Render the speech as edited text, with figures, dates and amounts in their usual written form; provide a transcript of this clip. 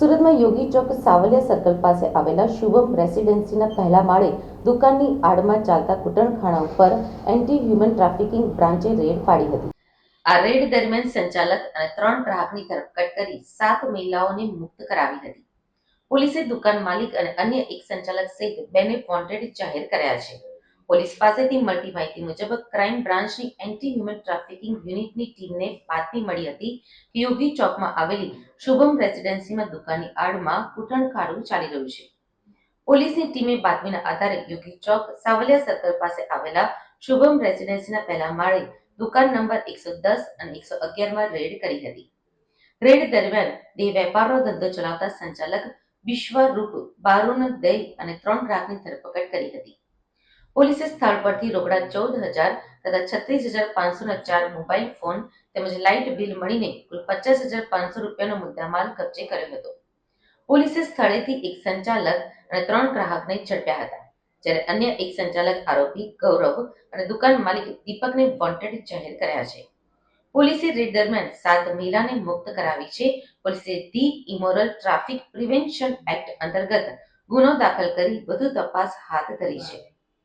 સુરતમાં યોગી ચોક સાવલિયા સર્કલ પાસે આવેલા શુભમ રેસિડેન્સીના પહેલા માળે દુકાનની આડમાં ચાલતા કૂટણખાણા ઉપર એન્ટી હ્યુમન ટ્રાફિકિંગ બ્રાન્ચે રેડ પાડી હતી. આ રેડ દરમિયાન સંચાલક અને 3 ગ્રાહકની ધરપકડ કરી 7 મહિલાઓને મુક્ત કરાવી હતી. પોલીસે દુકાન માલિક અને અન્ય એક સંચાલક સહિત 2ને વોન્ટેડ જાહેર કર્યા છે. પોલીસ પાસેથી મળતી માહિતી મુજબ ક્રાઇમ બ્રાન્ચની એન્ટી હ્યુમન ટ્રાફિકિંગ યુનિટની ટીમને બાતમી મળી હતી કે યોગી ચોકમાં આવેલી શુભમ રેસિડેન્સીમાં દુકાનની આડમાં કૂટણખાડું ચાલી રહ્યું છે. પોલીસની ટીમે બાતમીના આધારે યોગી ચોક સાવલિયા સર્કલ પાસે આવેલા શુભમ રેસિડેન્સીના પહેલા માળે દુકાન નંબર 110 અને 111માં રેડ કરી હતી. રેડ દરમિયાન દેહ વેપારનો ધંધો ચલાવતા સંચાલક વિશ્વરૂપ બારુન દઈ અને 3 ગ્રાહકની ધરપકડ કરી હતી. પોલીસે સ્થળ પરથી રોકડા 14,000 તથા 36,504 મોબાઈલ ફોન તેમજ લાઇટ બિલ મળીને કુલ 50,500 રૂપિયાનો મુદ્દામાલ કબજે કર્યો હતો. પોલીસે સ્થળેથી એક સંચાલક અને 3 ગ્રાહકને ઝડપ્યા હતા, જ્યારે અન્ય એક સંચાલક આરોપી ગૌરવ અને દુકાન માલિક દીપકને વોન્ટેડ જાહેર કર્યા છે. પોલીસે રેડ દરમિયાન 7 મહિલાને મુક્ત કરાવી છે. પોલીસે the immoral traffic prevention act અંતર્ગત ગુનો દાખલ કરી વધુ તપાસ હાથ ધરી છે.